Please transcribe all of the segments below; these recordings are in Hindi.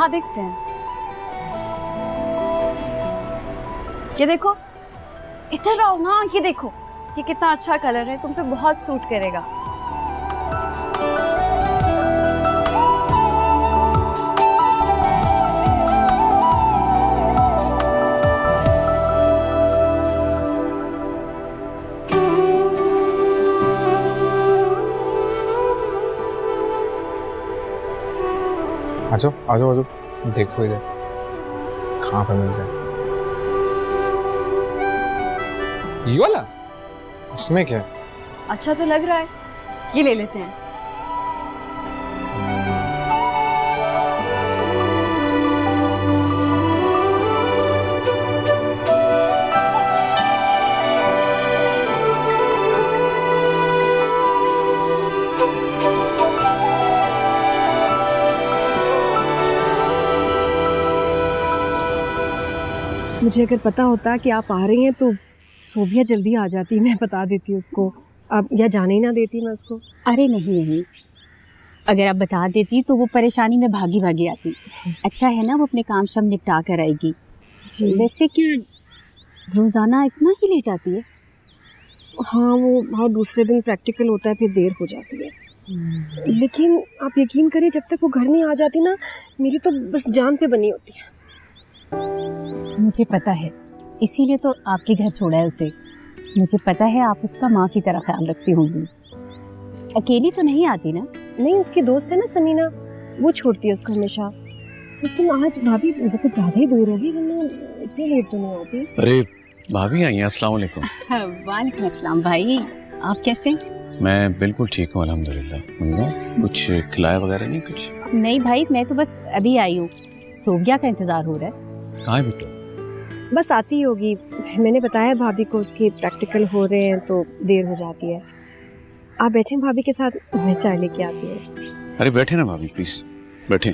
देखते हैं। ये देखो, इधर आओ ना, ये देखो, ये कितना अच्छा कलर है, तुम पे बहुत सूट करेगा। आजो आजो आजो, देखो इधर कहाँ पे मिलता है ये वाला। इसमें क्या है? अच्छा तो लग रहा है, ये ले लेते हैं। मुझे अगर पता होता कि आप आ रही हैं तो सोबिया जल्दी आ जाती, मैं बता देती उसको। अब या जाने ही ना देती मैं उसको। अरे नहीं नहीं, अगर आप बता देती तो वो परेशानी में भागी भागी आती। अच्छा है ना, वो अपने काम शाम निपटा कर आएगी। वैसे क्या रोज़ाना इतना ही लेट आती है? हाँ, वो हाँ, दूसरे दिन प्रैक्टिकल होता है, फिर देर हो जाती है। लेकिन आप यकीन करें, जब तक वो घर नहीं आ जाती ना, मेरी तो बस जान पे बनी होती है। मुझे पता है, इसीलिए तो आपके घर छोड़ा है उसे। मुझे पता है आप उसका माँ की तरह ख्याल रखती होंगी। अकेली तो नहीं आती ना? नहीं, उसकी दोस्त है ना समीना, वो छोड़ती है उसको हमेशा। लेकिन आज भाभी ज़्यादा ज़्यादा ही देर होगी, वरना इतनी लेट तो नहीं आती। अरे भाभी आई हैं, अस्सलाम वालेकुम। वालेकुम अस्सलाम भाई, आप कैसे? मैं बिल्कुल ठीक हूँ अल्हम्दुलिल्लाह। मुन्ना कुछ खिलाया वगैरह नहीं? कुछ नहीं भाई, मैं तो बस अभी आई हूँ, सोबिया का इंतजार हो रहा है। कहाँ है बिट्टू? बस आती ही होगी, मैंने बताया भाभी को उसके प्रैक्टिकल हो रहे हैं तो देर हो जाती है। आप बैठे भाभी के साथ, मैं चाय लेके आती हूँ। अरे बैठे ना भाभी, प्लीज बैठे।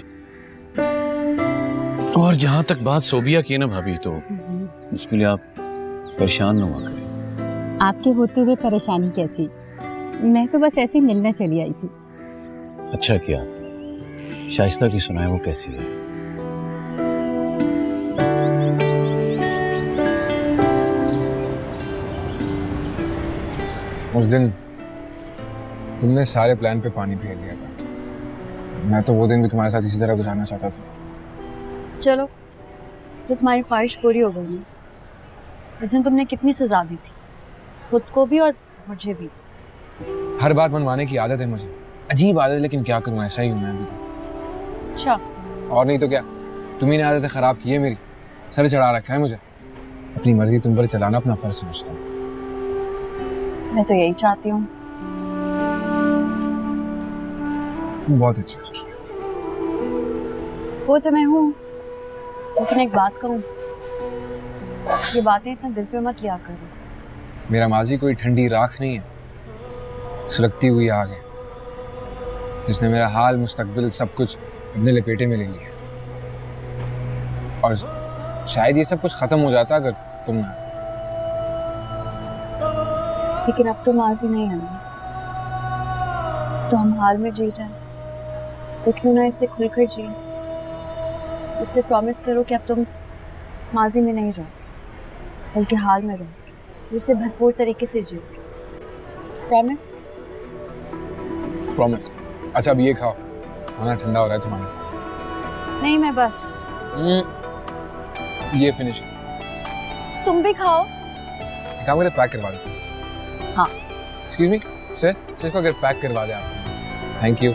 और जहाँ तक बात सोबिया की है ना भाभी, तो उसके लिए आप परेशान ना हुआ करें। आपके होते हुए परेशानी कैसी? मैं तो बस ऐसे ही मिलने चली आई थी। अच्छा किया। शाइस्ता की सुनाए, वो कैसी है? उस दिन तुमने सारे प्लान पे पानी फेर दिया था। मैं तो वो दिन भी तुम्हारे साथ इसी तरह गुजारना चाहता था। चलो, तो तुम्हारी ख्वाहिश पूरी हो गई ना। उस दिन तुमने कितनी सजा दी थी, खुद को भी और मुझे भी। हर बात मनवाने की आदत है मुझे, अजीब आदत, लेकिन क्या करूँ, ऐसा ही हूँ मैं अभी। अच्छा, और नहीं तो क्या, तुम्ही ने आदतें खराब की है मेरी, सर चढ़ा रखा है मुझे। अपनी मर्जी तुम पर चलाना अपना फर्ज समझता हूँ। मैं तो यही चाहती हूँ। तुम बहुत अच्छे हो। वो तो मैं हूँ, लेकिन एक बात कहूँ, ये बातें इतना दिल पे मत लिया करो। मेरा माजी कोई ठंडी राख नहीं है, सुलगती हुई आग है, जिसने मेरा हाल, मुस्तकबिल, सब कुछ अपने लपेटे में ले लिया। और शायद ये सब कुछ खत्म हो जाता अगर तुम ना। लेकिन अब तो माजी नहीं है ना, तो हम हाल में जी रहे हैं, तो क्यों ना इससे खुलकर जिए। मुझसे प्रॉमिस करो कि अब तुम माजी में नहीं रहो, बल्कि हाल में रहो, उसे भरपूर तरीके से जियो। प्रॉमिस? प्रॉमिस। अच्छा अब ये खाओ, खाना ठंडा हो रहा है तुम्हारे साथ। नहीं, मैं बस। ये फिनिश। तुम भी खाओ। काम करे, पैक करवा देते हैं। हाँ। एक्सक्यूज मी सर, इसको अगर पैक करवा दें आप। Thank you.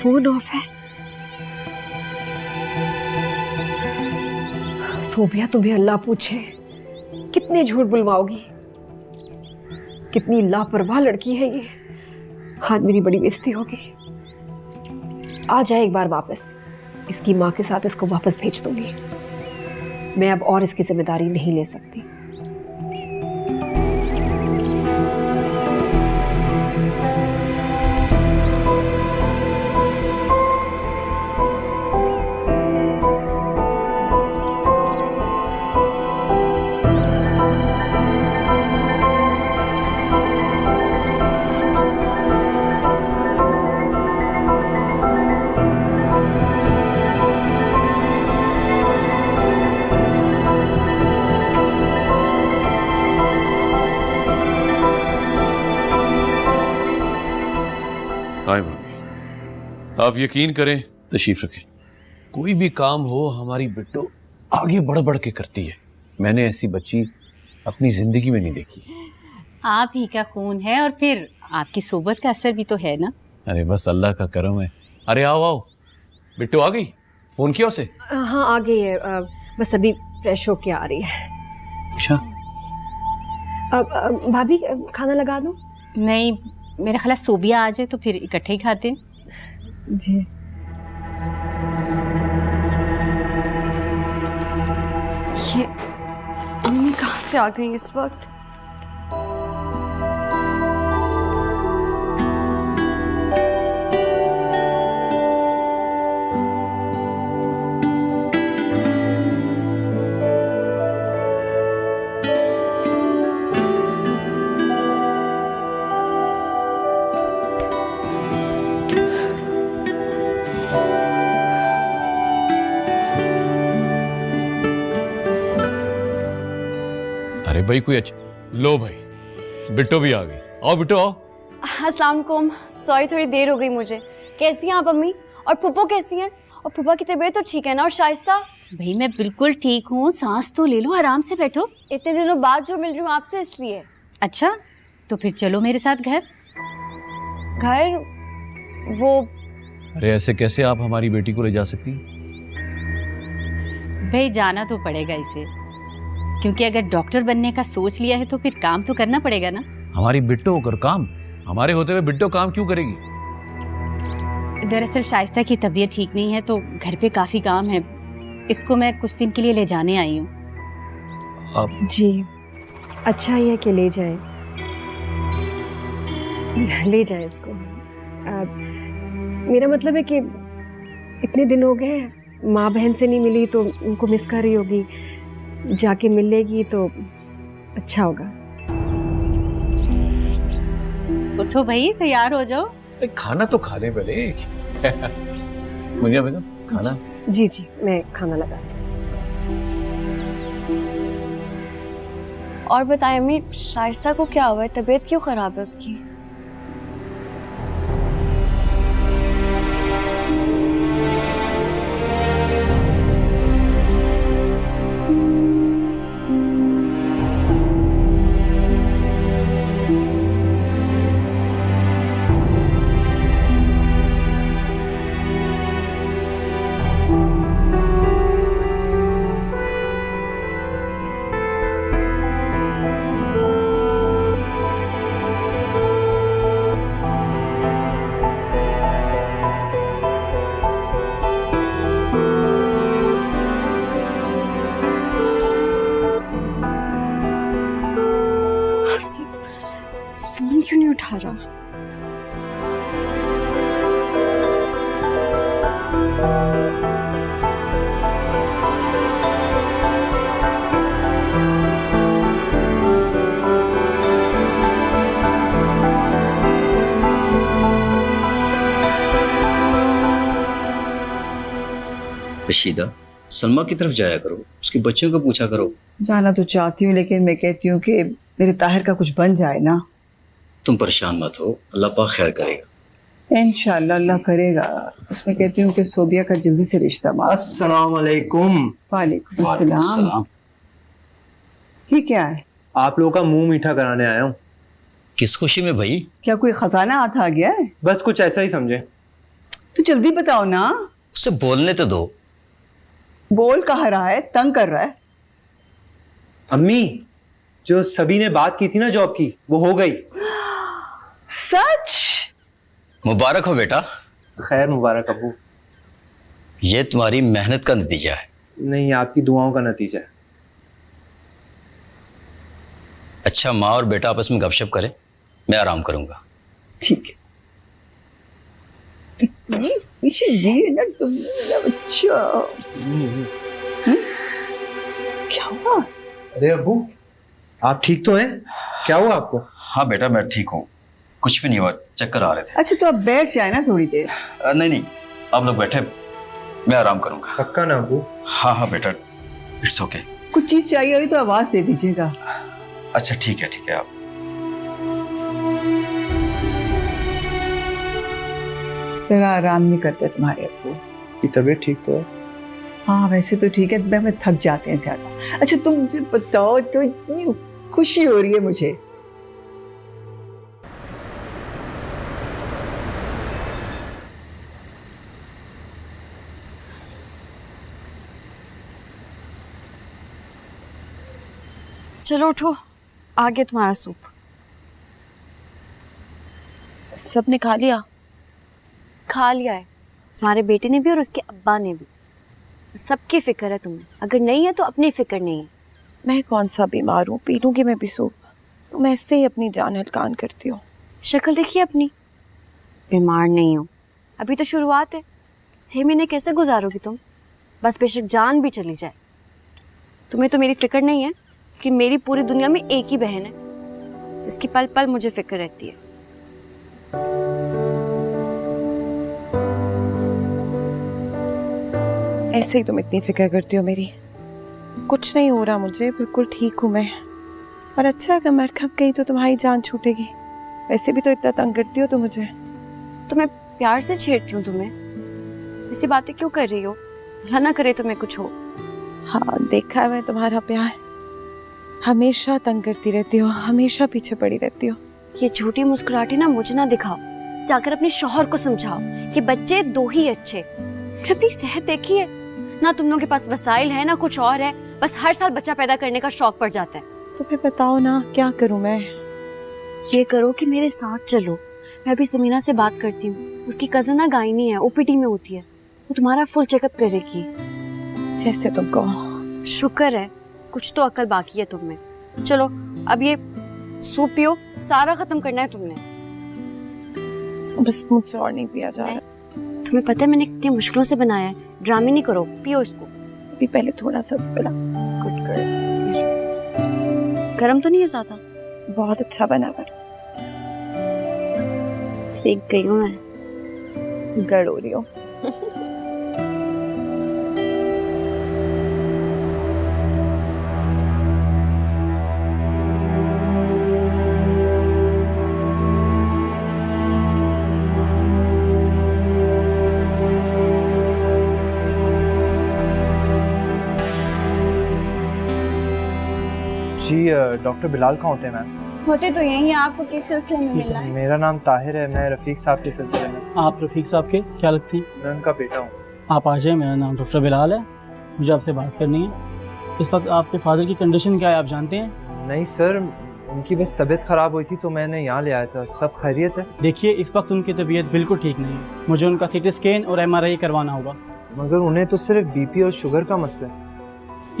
फोन ऑफ है। सोबिया, तुम्हें अल्लाह पूछे कितने झूठ बुलवाओगी। कितनी लापरवाह लड़की है ये। आज मेरी बड़ी बेइज्जती होगी। आ जाए एक बार वापस, इसकी माँ के साथ इसको वापस भेज दूंगी। मैं अब और इसकी जिम्मेदारी नहीं ले सकती। हाय भाभी, आप यकीन करें, तशरीफ रखें। कोई भी काम हो हमारी बिट्टू आगे बढ़ बढ़ के करती है। मैंने ऐसी बच्ची अपनी जिंदगी में नहीं देखी। आप ही का खून है और फिर आपकी सोबत का असर भी तो है ना। अरे बस अल्लाह का करम है। अरे आओ आओ, बिट्टू आ गई? फोन किया उसे? हाँ आ गई है, बस अभी फ्रेश होके आ रही है। अच्छा, भाभी खाना लगा दूं? नहीं, मेरा ख्याल सोबिया आ जाए तो फिर इकट्ठे ही खाते हैं। जी। ये अम्मी कहाँ से आ गई इस वक्त? अरे भाई कोई अच्छा, लो भाई बिट्टू भी आ गई। आओ बिट्टू आओ। अस्सलाम वालेकुम, सॉरी थोड़ी देर हो गई मुझे। कैसी हैं आप अम्मी? और पुप्पो कैसी हैं? और पुप्पा की तबीयत तो ठीक है ना? और शाइस्ता? भाई मैं बिल्कुल ठीक हूँ, सांस तो ले लो, आराम से बैठो। इतने दिनों बाद जो मिल रही हूँ आपसे इसलिए। अच्छा, तो फिर चलो मेरे साथ घर। घर? वो अरे ऐसे कैसे आप हमारी बेटी को ले जा सकती? भाई जाना तो पड़ेगा इसे, क्योंकि अगर डॉक्टर बनने का सोच लिया है तो फिर काम तो करना पड़ेगा ना। हमारी बिट्टू होकर काम? हमारे होते हुए बिट्टू काम क्यों करेगी? दरअसल शाइस्ता की तबीयत ठीक नहीं है तो घर पे काफी काम है। इसको मैं कुछ दिन के लिए ले जाने आई हूँ। अब जी, अच्छा ही है कि ले जाए इसको। मेरा मतलब है कि इतने दिन हो गए, माँ बहन से नहीं मिली तो उनको मिस कर रही होगी। जाके मिल लेगी तो अच्छा होगा। उठो भाई, तैयार हो जाओ। खाना तो खा ले पहले। मुझे बेगम खाना। जी जी, मैं खाना लगा। और बताएं अम्मी, शाइस्ता को क्या हुआ है? तबीयत क्यों खराब है उसकी? फोन क्यों नहीं उठा रहा? रशीदा, सलमा की तरफ जाया करो, उसके बच्चों को पूछा करो। जाना तो चाहती हूँ, लेकिन मैं कहती हूँ कि मेरे ताहिर का कुछ बन जाए ना। तुम परेशान मत हो, अल्लाह पाक खैर करेगा। इंशाअल्लाह अल्लाह करेगा। उसमें कहती हूँ कि सोबिया का जल्दी से रिश्ता मार। अस्सलाम वालेकुम। वालेकुम अस्सलाम। ये क्या है? आप लोगों का मुंह मीठा कराने आया हूँ। किस खुशी में भाई? क्या कोई खजाना हाथ आ गया है? बस कुछ ऐसा ही समझे। तो जल्दी बताओ ना। उसे बोलने तो दो। बोल कहाँ रहा है? तंग कर रहा है। अम्मी, जो सभी ने बात की थी ना जॉब की, वो हो गई। सच? मुबारक हो बेटा। खैर मुबारक अब्बू। ये तुम्हारी मेहनत का नतीजा है। नहीं, आपकी दुआओं का नतीजा है। अच्छा, माँ और बेटा आपस में गपशप करें, मैं आराम करूंगा। ठीक है। कितनी खुशी दी ना तुमने मेरा बच्चा। क्या हुआ? अरे अब्बू, आप ठीक तो हैं? क्या हुआ आपको? हाँ बेटा, मैं ठीक हूँ, कुछ भी नहीं हुआ, चक्कर आ रहे थे। अच्छा तो अब बैठ जाए ना थोड़ी देर। नहीं नहीं, आप लोग बैठे, मैं आराम करूंगा। पक्का ना अब्बू? हाँ हाँ बेटा, इट्स ओके। कुछ चीज चाहिए हुई तो आवाज दे दीजिएगा। अच्छा ठीक है आप। जरा आराम नहीं करते तुम्हारे अब्बू की तबीयत ठीक तो है? हाँ वैसे तो ठीक है, मैं थक जाते हैं ज्यादा। अच्छा तुम मुझे बताओ, तो इतनी खुशी हो रही है मुझे। चलो उठो, आ गया तुम्हारा सूप। सबने खा लिया? खा लिया है, तुम्हारे बेटे ने भी और उसके अब्बा ने भी। सबकी फिक्र है तुम्हें, अगर नहीं है तो अपनी फिक्र नहीं है। मैं कौन सा बीमार हूँ, पी लूँगी मैं भी सूप। तो मैं इससे ही अपनी जान हल्कान करती हूँ। शक्ल देखिए अपनी, बीमार नहीं हो, अभी तो शुरुआत है। 6 महीने कैसे गुजारोगी तुम? बस बेशक जान भी चली जाए। तुम्हें तो मेरी फिक्र नहीं है कि मेरी पूरी दुनिया में एक ही बहन है, इसकी पल पल मुझे फिक्र रहती है। ऐसे ही तुम इतनी फिक्र करती हो मेरी। कुछ नहीं हो रहा मुझे, बिल्कुल ठीक हूँ मैं। और अच्छा अगर मर खप गई तो तुम्हारी जान छूटेगी। वैसे भी तो इतना तंग करती हो तो मुझे। तो मैं प्यार से छेड़ती हूँ तुम्हें, ऐसी बातें क्यों कर रही हो? भला ना करे तुम्हें कुछ हो। हाँ देखा है मैं तुम्हारा प्यार, हमेशा तंग करती रहती हो, हमेशा पीछे पड़ी रहती हो। ये झूठी मुस्कुराहटें ना मुझे ना दिखाओ, जाकर अपने शौहर को समझाओ कि बच्चे 2 ही अच्छे। फिर अपनी सेहत देखिए ना, तुम लोगों के पास वसाइल है ना कुछ और है, बस हर साल बच्चा पैदा करने का शौक पड़ जाता है। तो फिर बताओ ना क्या करूं मैं? ये करो कि मेरे साथ चलो। मैं अभी समीना से बात करती हूँ, उसकी कजन ना गायनी है, ओपीडी में होती है, वो तुम्हारा फुल चेकअप करेगी। जैसे तुम कहो। शुक्र है कुछ तो अकल बाकी है तुम में। चलो अब ये सूप पियो, सारा खत्म करना है तुमने। बस मुझसे और नहीं पिया जा रहा। तुम्हें पता है मैंने कितनी मुश्किलों से बनाया है, ड्रामे नहीं करो, पियो इसको। अभी पहले थोड़ा सा बना। Good girl. गरम तो नहीं है ज्यादा? बहुत अच्छा बना हुआ। सीख गई हूँ मैं। गड़ हो रही हो। जी डॉक्टर बिलाल कहाँ होते हैं मैम? होते तो यही, आपको किस सिलसिले में मिलना है? मेरा नाम ताहिर है, मैं रफीक साहब के सिलसिले में। आप रफीक साहब के क्या लगती? मैं उनका बेटा हूँ। आप आ जाए, मेरा नाम डॉक्टर बिलाल है, मुझे आपसे बात करनी है। इस वक्त आपके फादर की कंडीशन क्या है, आप जानते हैं? नहीं सर, उनकी बस तबीयत खराब हुई थी तो मैंने यहाँ ले आया था। सब खैरियत है? देखिए इस वक्त उनकी तबीयत बिल्कुल ठीक नहीं है, मुझे उनका सीटी स्कैन और MRI करवाना होगा। मगर उन्हें तो सिर्फ BP और शुगर का मसला है।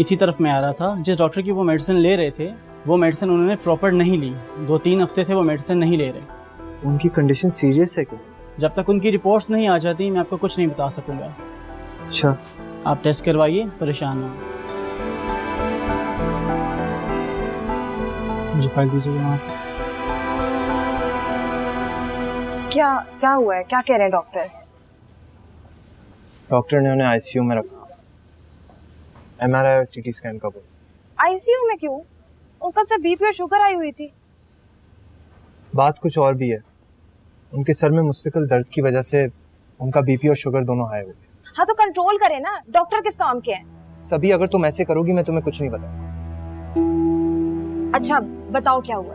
इसी तरफ मैं आ रहा था, जिस डॉक्टर की वो मेडिसिन ले रहे थे वो मेडिसिन उन्होंने प्रॉपर नहीं ली। 2-3 हफ्ते से वो मेडिसिन नहीं ले रहे। उनकी कंडीशन सीरियस है क्या? जब तक उनकी रिपोर्ट्स नहीं आ जाती मैं आपको कुछ नहीं बता सकूंगा। अच्छा, आप टेस्ट करवाइए, परेशान ना। मुझे फाइल दीजिएगा वहाँ। क्या हुआ है, क्या कह रहे हैं डॉक्टर? डॉक्टर ने उन्हें ICU में रखा। MRI और CT स्कैन का बोला। ICU में क्यों? उनका सिर्फ BP और शुगर आई हुई थी। बात कुछ और भी है, उनके सर में मुस्तकिल दर्द की वजह से उनका BP और शुगर दोनों हाई हो गए। हाँ तो कंट्रोल करे ना, डॉक्टर किस काम के हैं? सभी अगर तुम ऐसे करोगी मैं तुम्हें कुछ नहीं बताऊंगा। अच्छा बताओ क्या हुआ?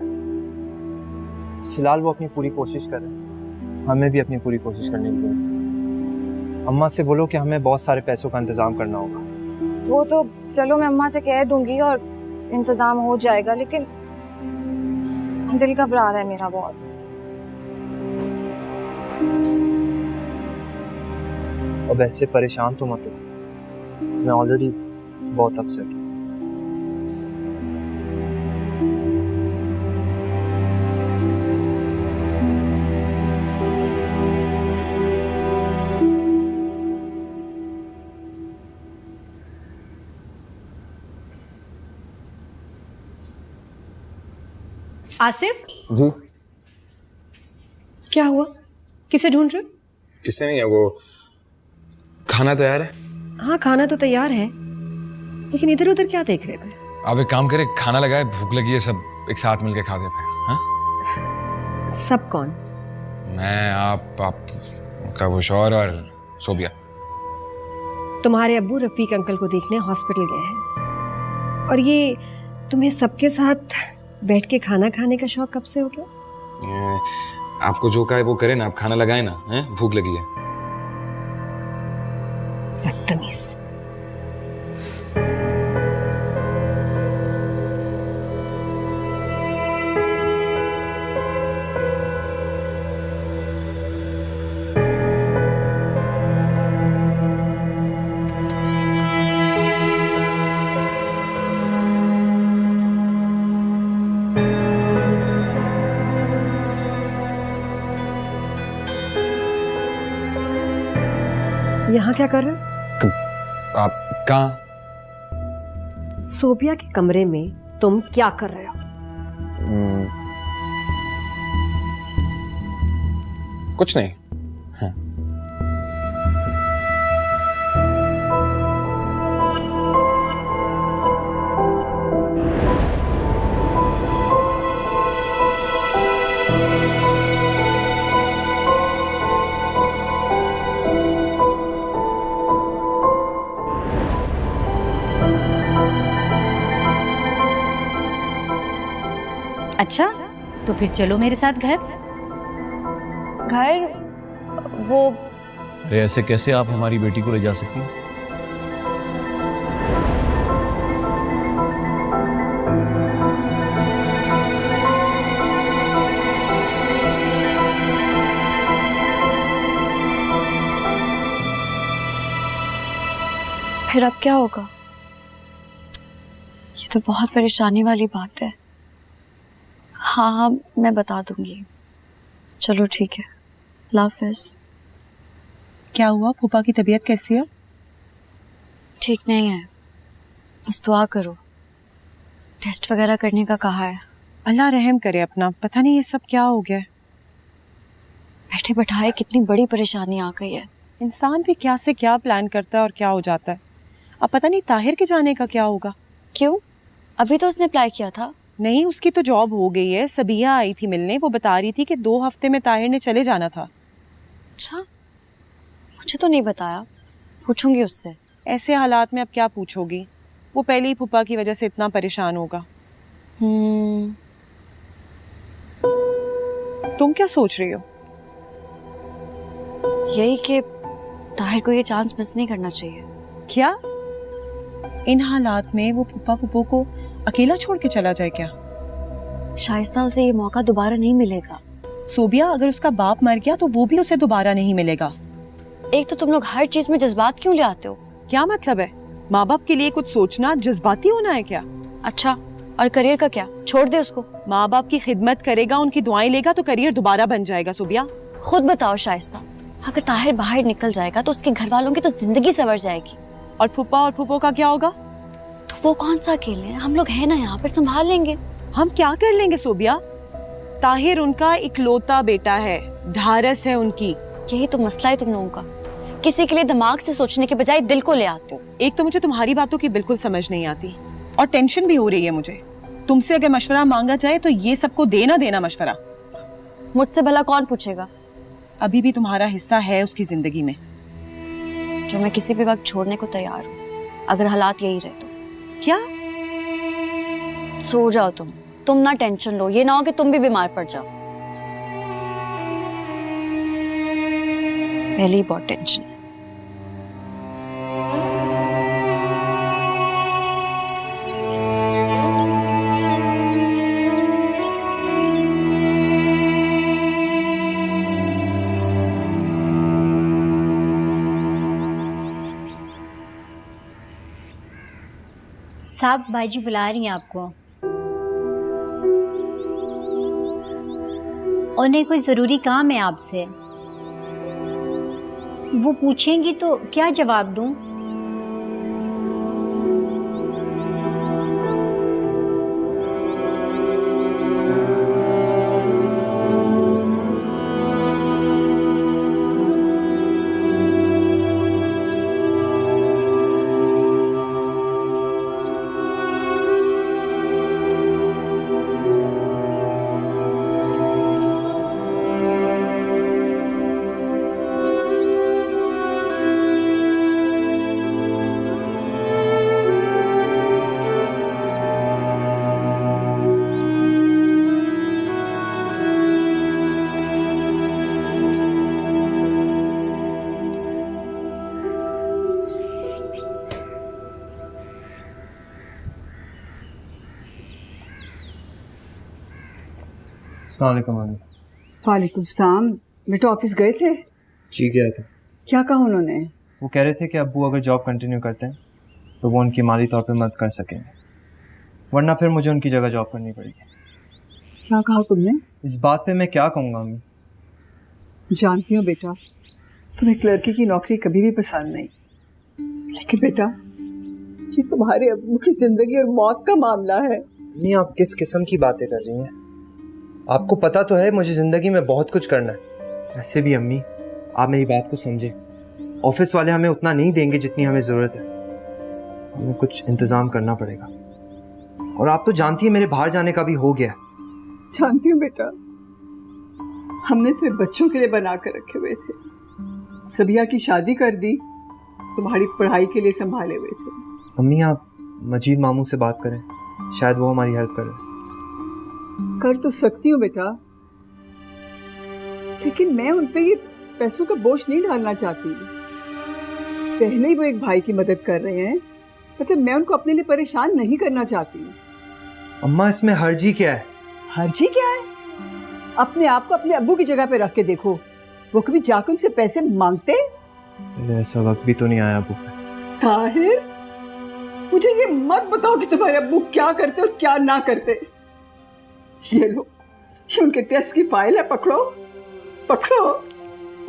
फिलहाल वो अपनी पूरी कोशिश कर रहे हैं, हमें भी अपनी पूरी कोशिश करने की जरूरत है। अम्मा से बोलो कि हमें बहुत सारे पैसों का इंतजाम करना होगा। वो तो चलो मैं अम्मा से कह दूंगी और इंतजाम हो जाएगा, लेकिन दिल घबरा रहा है मेरा बहुत। अब ऐसे परेशान तो मत हो, मैं ऑलरेडी बहुत अपसेट। आसिफ, जी क्या हुआ? किसे ढूंढ रहे हो? किससे नहीं है, वो खाना तैयार है। हाँ, खाना तो तैयार है, लेकिन इधर उधर क्या देख रहे थे? आप एक काम करें, खाना लगाए, भूख लगी है, सब एक साथ मिलके खाते हैं। हाँ, सब कौन? मैं, आप का वो शौहर और सोबिया। तुम्हारे अब्बू रफीक अंकल को देखने हॉस्पिटल गए हैं, और ये तुम्हें सबके साथ बैठ के खाना खाने का शौक कब से हो गया? आपको जो कहा है वो करें ना, आप खाना लगाए ना, हैं? भूख लगी है। बदतमीज। यहाँ क्या कर रहे हो? आप कहाँ? सोबिया के कमरे में तुम क्या कर रहे हो? कुछ नहीं। हाँ। अच्छा, तो फिर चलो मेरे साथ घर। घर? वो अरे ऐसे कैसे आप हमारी बेटी को ले जा सकती हैं? फिर अब क्या होगा? ये तो बहुत परेशानी वाली बात है। हाँ हाँ, मैं बता दूंगी। चलो ठीक है, अल्लाह हाफिज़। क्या हुआ? फूफा की तबीयत कैसी है? ठीक नहीं है, बस दुआ करो। टेस्ट वगैरह करने का कहा है। अल्लाह रहम करे अपना, पता नहीं ये सब क्या हो गया है। बैठे बैठाए कितनी बड़ी परेशानी आ गई है। इंसान भी क्या से क्या प्लान करता है और क्या हो जाता है। अब पता नहीं ताहिर के जाने का क्या होगा। क्यों? अभी तो उसने अप्लाई किया था। नहीं, उसकी तो जॉब हो गई है। सबिया आई थी मिलने, वो बता रही थी कि 2 हफ्ते में ताहिर ने चले जाना था। अच्छा, मुझे तो नहीं बताया, पूछूंगी उससे। ऐसे हालात में अब क्या पूछोगी? वो पहले ही फूफा की वजह से इतना परेशान होगा। तुम क्या सोच रही हो? यही कि ताहिर को ये चांस मिस नहीं करना चाहिए। क्या इन हालात में वो फूफा फूफो को अकेला छोड़ के चला जाए क्या? शाइस्ता, उसे ये मौका दोबारा नहीं मिलेगा। सोबिया, अगर उसका बाप मर गया तो वो भी उसे दोबारा नहीं मिलेगा। एक तो तुम लोग हर चीज में जज्बात क्यों ले आते हो? क्या मतलब है? माँ बाप के लिए कुछ सोचना जज्बाती होना है क्या? अच्छा, और करियर का क्या? छोड़ दे उसको। माँ बाप की खिदमत करेगा, उनकी दुआएं लेगा तो करियर दोबारा बन जाएगा। सोबिया, खुद बताओ शाइस्ता, अगर ताहिर बाहर निकल जाएगा तो उसके घर वालों की तो जिंदगी संवर जाएगी। और फूफा और फूफो का क्या होगा? तो वो कौन सा अकेले हैं? हम लोग हैं ना यहाँ पे, संभाल लेंगे। हम क्या कर लेंगे सोबिया? ताहिर उनका इकलौता बेटा है, ढारस है उनकी। यही तो मसला है तुम लोगों का, किसी के लिए दिमाग से सोचने के बजाय दिल को ले आते हो। एक तो मुझे तुम्हारी बातों की बिल्कुल समझ नहीं आती और टेंशन भी हो रही है मुझे। तुमसे अगर मशवरा मांगा जाए तो ये सबको देना मशवरा। मुझसे भला कौन पूछेगा? अभी भी तुम्हारा हिस्सा है उसकी जिंदगी में, जो मैं किसी भी वक्त छोड़ने को तैयार हूँ, अगर हालात यही रहे तो। क्या? सो जाओ तुम ना टेंशन लो, ये ना हो कि तुम भी बीमार पड़ जाओ। पहले ही बहुत टेंशन है। साहब बाजी बुला रही हैं आपको। उन्हें कोई ज़रूरी काम है आपसे। वो पूछेंगी तो क्या जवाब दूं? अस्सलाम वालेकुम अम्मी। वालेकुम सलाम। बेटा ऑफिस गए थे? जी गया था। क्या कहा उन्होंने? वो कह रहे थे कि अब्बू अगर जॉब कंटिन्यू करते हैं तो वो उनकी माली तौर पे मदद कर सकेंगे, वरना फिर मुझे उनकी जगह जॉब करनी पड़ेगी। क्या कहा तुमने? इस बात पे मैं क्या कहूँगा अम्मी? जानती हूँ बेटा, तुम्हें एक लड़की की नौकरी कभी भी पसंद नहीं, लेकिन बेटा ये तुम्हारे अब्बू की जिंदगी और मौत का मामला है। नहीं, आप किस किस्म की बातें कर रही हैं? आपको पता तो है मुझे ज़िंदगी में बहुत कुछ करना है। वैसे भी अम्मी, आप मेरी बात को समझे। ऑफिस वाले हमें उतना नहीं देंगे जितनी हमें ज़रूरत है, हमें कुछ इंतज़ाम करना पड़ेगा। और आप तो जानती है मेरे बाहर जाने का भी हो गया। जानती हूँ बेटा, हमने तो बच्चों के लिए बना कर रखे हुए थे। सबिया की शादी कर दी, तुम्हारी पढ़ाई के लिए संभाले हुए थे। अम्मी, आप मजीद मामू से बात करें, शायद वो हमारी हेल्प करें। कर तो सकती हूँ बेटा, लेकिन मैं उन पे ये पैसों का बोझ नहीं डालना चाहती। पहले ही वो एक भाई की मदद कर रहे हैं, मतलब मैं उनको अपने लिए परेशान नहीं करना चाहती। अम्मा, इसमें हर्जी क्या है? हर्जी क्या है? अपने आप को अपने अब्बू की जगह पे रख के देखो, वो कभी जाकर उनसे पैसे मांगते? ऐसा वक्त भी तो नहीं आया अब्बू। ताहिर, मुझे ये मत बताओ कि तुम्हारे अब्बू क्या करते और क्या ना करते। ये लो, ये उनके टेस्ट की फाइल है, पकड़ो पकड़ो।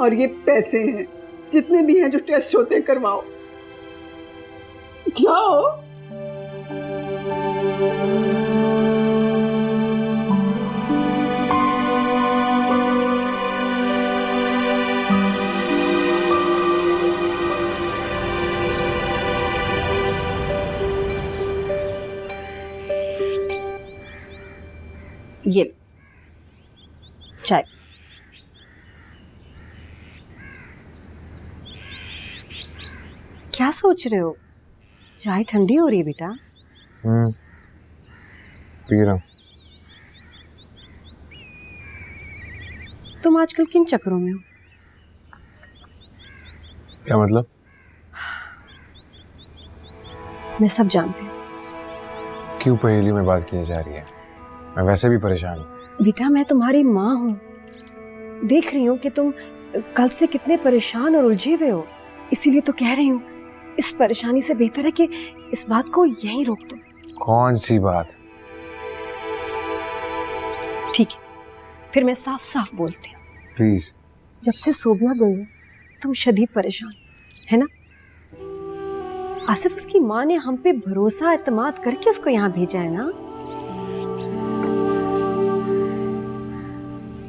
और ये पैसे हैं, जितने भी हैं जो टेस्ट होते हैं करवाओ। जाओ। ये चाय। क्या सोच रहे हो? चाय ठंडी हो रही है बेटा। पी रहा हूँ। तुम आजकल किन चक्करों में हो? क्या मतलब? मैं सब जानती हूँ। क्यों पहेली में बात की जा रही है? मैं वैसे भी परेशान हूँ। बेटा, मैं तुम्हारी माँ हूँ, देख रही हूँ कि तुम कल से कितने परेशान और उलझे हुए हो, इसीलिए तो कह रही हूँ इस परेशानी से बेहतर है कि इस बात को यहीं रोक दो। कौन सी बात? ठीक है, फिर मैं साफ साफ बोलती हूँ। प्लीज। जब से सोबिया गई है तुम शदीद परेशान है ना? आसिफ, उसकी माँ ने हम पे भरोसा एतमाद करके उसको यहाँ भेजा है ना।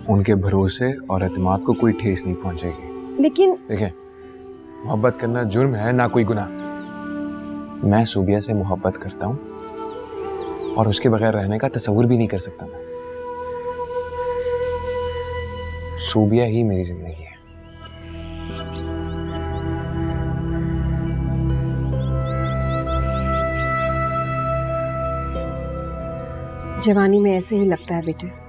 उनके भरोसे और एतमाद को कोई ठेस नहीं पहुंचेगी। लेकिन देखें, मोहब्बत करना जुर्म है, ना कोई गुनाह। मैं सोबिया से मोहब्बत करता हूँ और उसके बगैर रहने का तस्वुर भी नहीं कर सकता मैं। सोबिया ही मेरी जिंदगी है। जवानी में ऐसे ही लगता है बेटे।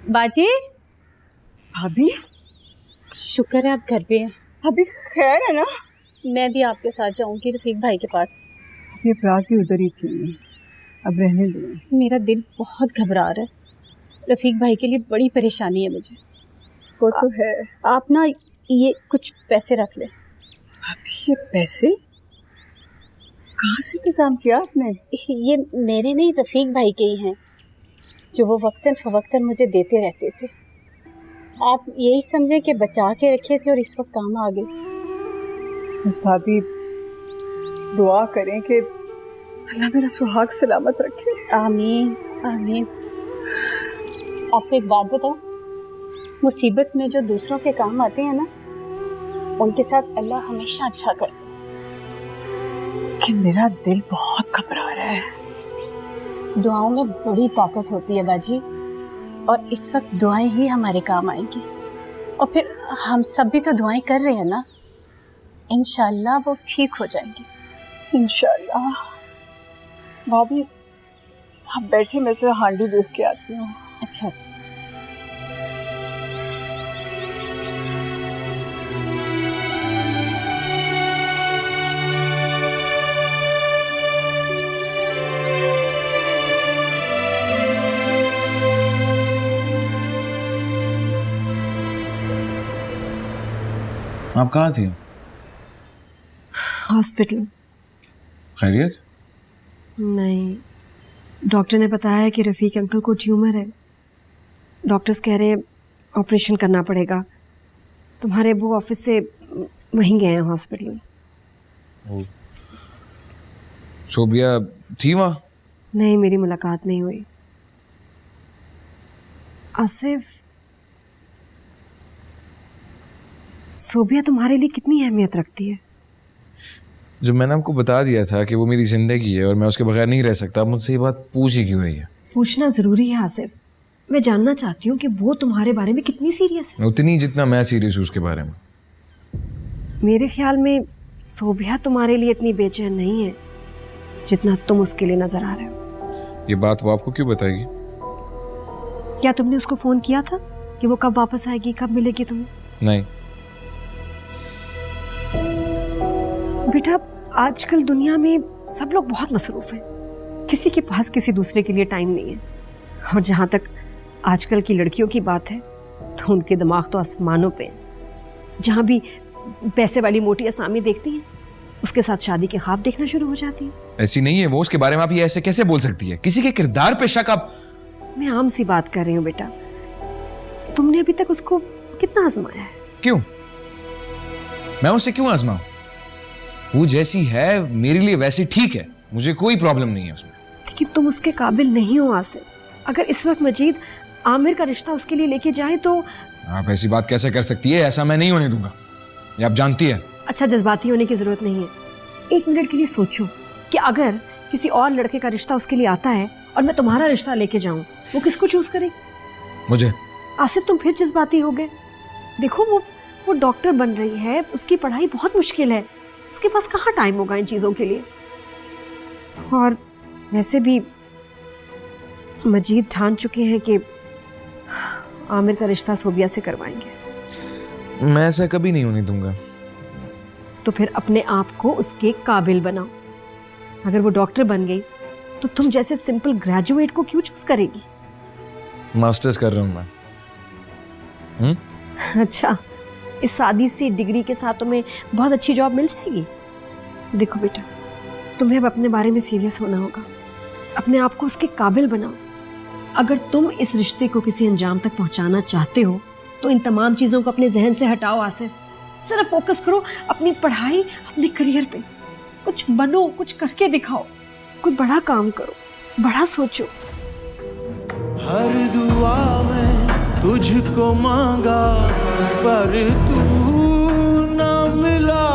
बाजी, भाभी, शुक्र है आप घर पे हैं। अभी खैर है ना? मैं भी आपके साथ जाऊंगी रफीक भाई के पास। ये प्राग भी उधर ही थी, अब रहने दें। मेरा दिल बहुत घबरा रहा है। रफीक भाई के लिए बड़ी परेशानी है मुझे। वो तो है। आप ना ये कुछ पैसे रख लें। अभी ये पैसे कहाँ से इंतजाम किया आपने? ये मेरे नहीं, रफीक भाई के ही हैं, जो वो वक्तन फवक्तन मुझे देते रहते थे। आप यही समझे कि बचा के रखे थे और इस वक्त काम आ गए। बस भाभी दुआ करें कि अल्लाह मेरा सुहाग सलामत रखे। आमीन आमीन। आपको एक बात बताऊं, मुसीबत में जो दूसरों के काम आते हैं ना, उनके साथ अल्लाह हमेशा अच्छा करता है। कि मेरा दिल बहुत घबरा रहा है। दुआओं में बड़ी ताकत होती है बाजी, और इस वक्त दुआएं ही हमारे काम आएंगी। और फिर हम सब भी तो दुआएं कर रहे हैं ना, इंशाल्लाह वो ठीक हो जाएंगी। इंशाल्लाह। भाभी आप बैठे, मैं जरा हांडी देख के आती हूँ। अच्छा। आप कहाँ थी? हॉस्पिटल। खैरियत? नहीं, डॉक्टर ने बताया कि रफ़ीक अंकल को ट्यूमर है। डॉक्टर्स कह रहे हैं ऑपरेशन करना पड़ेगा। तुम्हारे अबू ऑफिस से वहीं गए हैं हॉस्पिटल। सोबिया थी वहाँ? नहीं, मेरी मुलाकात नहीं हुई। आसिफ, सोबिया तुम्हारे लिए कितनी अहमियत रखती है? जब मैंने आपको बता दिया था कि वो मेरी जिंदगी है और मैं उसके बगैर नहीं रह सकता, आप मुझसे ये बात पूछ ही क्यों रही है? पूछना ज़रूरी है आसिफ। मैं जानना चाहती हूँ कि वो तुम्हारे बारे में कितनी सीरियस है। उतनी जितना मैं सीरियस हूँ उसके बारे में। मेरे ख्याल में सोबिया तुम्हारे लिए इतनी बेचैन नहीं है जितना तुम उसके लिए नजर आ रहे हो। ये बात वो आपको क्यों बताएगी? क्या तुमने उसको फ़ोन किया था कि वो कब वापस आएगी, कब मिलेगी तुम्हें? नहीं। बेटा, आजकल दुनिया में सब लोग बहुत मसरूफ हैं। किसी के पास किसी दूसरे के लिए टाइम नहीं है। और जहाँ तक आजकल की लड़कियों की बात है तो उनके दिमाग तो आसमानों पे हैं। जहाँ भी पैसे वाली मोटी असामी देखती हैं, उसके साथ शादी के ख्वाब देखना शुरू हो जाती है। ऐसी नहीं है वो, उसके बारे में आप ये ऐसे कैसे बोल सकती है? किसी के किरदार पे शक आप... मैं आम सी बात कर रही हूँ बेटा। तुमने अभी तक उसको कितना आजमाया है? क्यों? मैं उससे क्यों आजमाऊं? वो जैसी है मेरे लिए वैसी ठीक है, मुझे कोई प्रॉब्लम नहीं है उसमें। लेकिन तुम उसके काबिल नहीं हो आसिफ। अगर इस वक्त मजीद आमिर का रिश्ता उसके लिए लेके जाए तो... आप ऐसी बात कैसे कर सकती है? ऐसा मैं नहीं होने दूंगा, ये आप जानती है। अच्छा, जज्बाती होने की जरूरत नहीं है। एक मिनट के लिए सोचो कि अगर किसी और लड़के का रिश्ता उसके लिए आता है और मैं तुम्हारा रिश्ता लेके जाऊं, वो किसको चूज करेगी? मुझे। आसिफ, तुम फिर जज्बाती हो गए। देखो, वो डॉक्टर बन रही है, उसकी पढ़ाई बहुत मुश्किल है, उसके पास कहाँ टाइम होगा इन चीजों के लिए। और वैसे भी मजीद ठान चुके हैं कि आमिर का रिश्ता सोबिया से करवाएंगे। मैं ऐसा कभी नहीं होने दूंगा। तो फिर अपने आप को उसके काबिल बनाओ। अगर वो डॉक्टर बन गई तो तुम जैसे सिंपल ग्रेजुएट को क्यों चूज करेगी? मास्टर्स कर रहा हूं मैं। अच्छा, इस शादी से डिग्री के साथ तुम्हें बहुत अच्छी जॉब मिल जाएगी। देखो बेटा, तुम्हें अब अपने बारे में सीरियस होना होगा। अपने आप को उसके काबिल बनाओ। अगर तुम इस रिश्ते को किसी अंजाम तक पहुंचाना चाहते हो तो इन तमाम चीजों को अपने जहन से हटाओ आसिफ। सिर्फ फोकस करो अपनी पढ़ाई, अपने करियर पे। कुछ बनो, कुछ करके दिखाओ, कोई बड़ा काम करो, बड़ा सोचो। हर दुआ में तुझको मांगा पर तू ना मिला।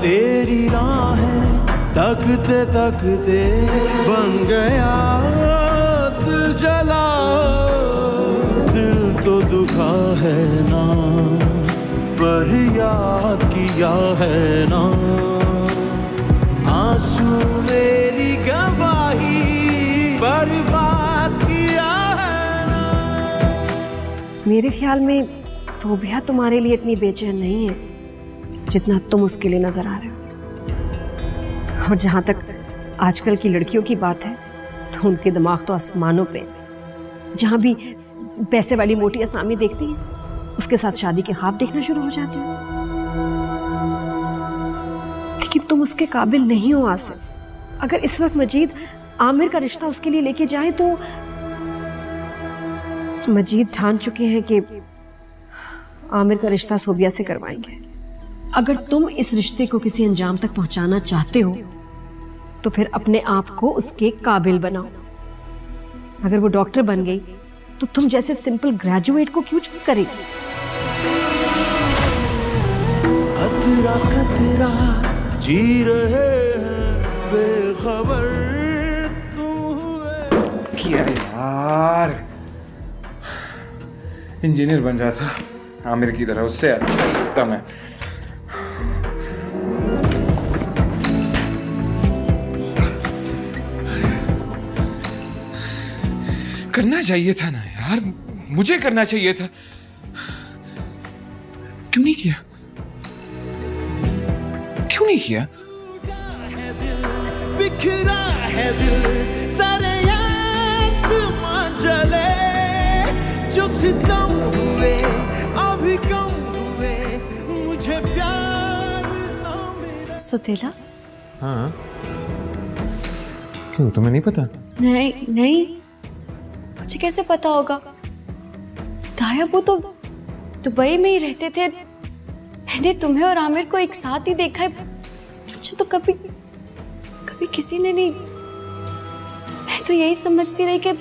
तेरी राहें तकते तकते बन गया दिल जला। दिल तो दुखा है ना, पर याद किया है ना। आंसू मेरी गवाही बर्बाद किया है ना। मेरे ख्याल में सोबिया तुम्हारे लिए इतनी बेचैन नहीं है जितना तुम उसके लिए नजर आ रहे हो। और जहां तक आजकल की लड़कियों की बात है तो उनके दिमाग तो आसमानों पे हैं। जहां भी पैसे वाली मोटी असामी देखती हैं उसके साथ शादी के ख्वाब देखना शुरू हो जाते हैं। लेकिन तुम उसके काबिल नहीं हो आसिफ। अगर इस वक्त मजीद आमिर का रिश्ता उसके लिए लेके जाए तो मजीद ठान चुके हैं कि आमिर का रिश्ता सोबिया से करवाएंगे। अगर तुम इस रिश्ते को किसी अंजाम तक पहुंचाना चाहते हो तो फिर अपने आप को उसके काबिल बनाओ। अगर वो डॉक्टर बन गई तो तुम जैसे सिंपल ग्रेजुएट को क्यों चूज करेगी? खतरा खतरा जी रहे हैं बेखबर तुम हुए। किया यार, इंजीनियर बन जाता आमिर की तरह, उससे अच्छा ही होता मैं। करना चाहिए था ना यार, मुझे करना चाहिए था। क्यों नहीं किया? क्यों नहीं किया? बिखरा है दिल सारे आसमां जले, जो सितम हुए अभी कम हुए, मुझे प्यार ना मिला। सुतेला? हाँ, क्यों तुम्हें नहीं पता? नहीं नहीं, मुझे कैसे पता होगा? ताया वो तो दुबई में ही रहते थे। मैंने तुम्हें और आमिर को एक साथ ही देखा है। मुझे तो कभी कभी किसी ने नहीं। मैं तो यही समझती रही कि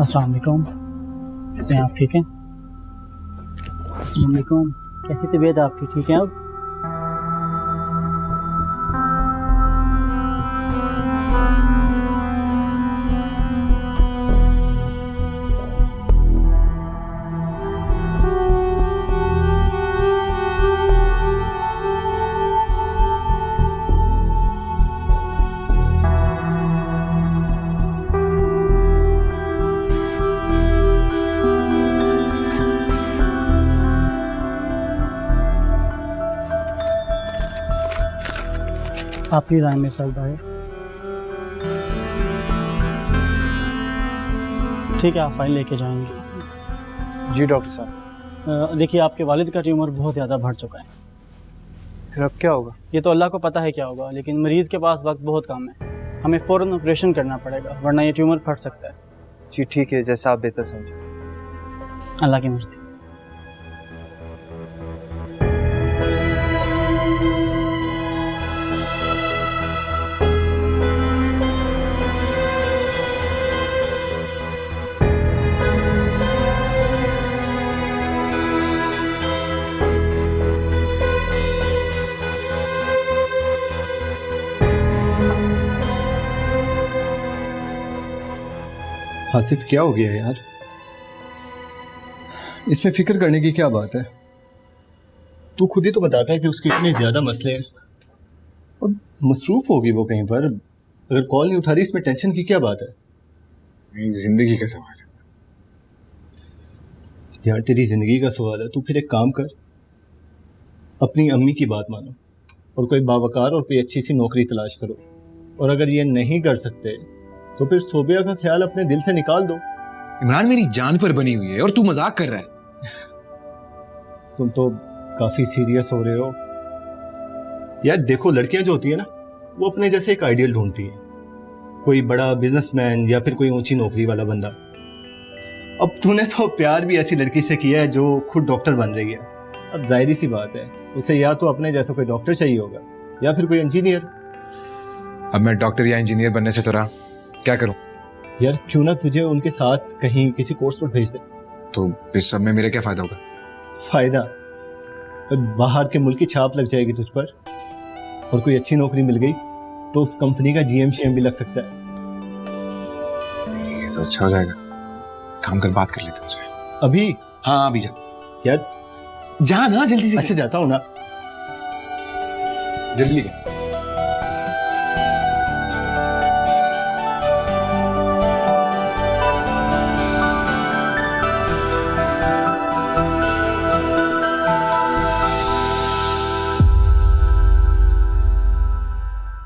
अस्सलाम वालेकुम। कैसे हैं आप? ठीक हैं? अस्सलाम वालेकुम। कैसी तबीयत है आपकी? ठीक है अब? आप प्लीज आए मेरे साथ बाहर। ठीक है, आप फाइल लेके जाएंगे। जी डॉक्टर साहब। देखिए, आपके वालिद का ट्यूमर बहुत ज़्यादा बढ़ चुका है। फिर अब क्या होगा? ये तो अल्लाह को पता है क्या होगा, लेकिन मरीज़ के पास वक्त बहुत कम है। हमें फ़ौरन ऑपरेशन करना पड़ेगा, वरना ये ट्यूमर फट सकता है। जी ठीक है, जैसा आप बेहतर समझें। अल्लाह की मर्ज़ी। आसिफ क्या हो गया यार? इसमें फिक्र करने की क्या बात है? तू खुद ही तो बताता है कि उसके इतने ज्यादा मसले हैं और मसरूफ होगी वो कहीं पर। अगर कॉल नहीं उठा रही, इसमें टेंशन की क्या बात है? जिंदगी का सवाल है यार, तेरी जिंदगी का सवाल है। तू फिर एक काम कर, अपनी अम्मी की बात मानो और कोई बावकार और कोई अच्छी सी नौकरी तलाश करो। और अगर ये नहीं कर सकते तो फिर सोबिया का ख्याल अपने दिल से निकाल दो। इमरान मेरी जान पर बनी हुई है और तू मजाक कर रहा है। तुम तो काफी सीरियस हो रहे हो यार। देखो, लड़कियां जो होती है ना, वो अपने जैसे एक आइडियल ढूंढती हैं, कोई बड़ा बिजनेसमैन या फिर कोई ऊंची नौकरी वाला बंदा। अब तूने तो प्यार भी ऐसी लड़की से किया है जो खुद डॉक्टर बन रही है। अब जाहिर सी बात है, उसे या तो अपने जैसा कोई डॉक्टर चाहिए होगा या फिर कोई इंजीनियर। अब मैं डॉक्टर या इंजीनियर बनने से तो रहा, क्या करूं? यार क्यों ना तुझे उनके साथ कहीं किसी कोर्स पर भेज दे। तो इस सब में मेरा क्या फायदा होगा? फायदा? बाहर के मुल्क की छाप लग जाएगी तुझ पर, और कोई अच्छी नौकरी मिल गई तो उस कंपनी का जीएम शीएम भी लग सकता है। ये तो अच्छा हो जाएगा। काम कर, बात कर लेते हैं। अभी? हाँ अभी जा यार, जा ना जल्दी से। अच्छा जाता हूँ ना। जल्दी।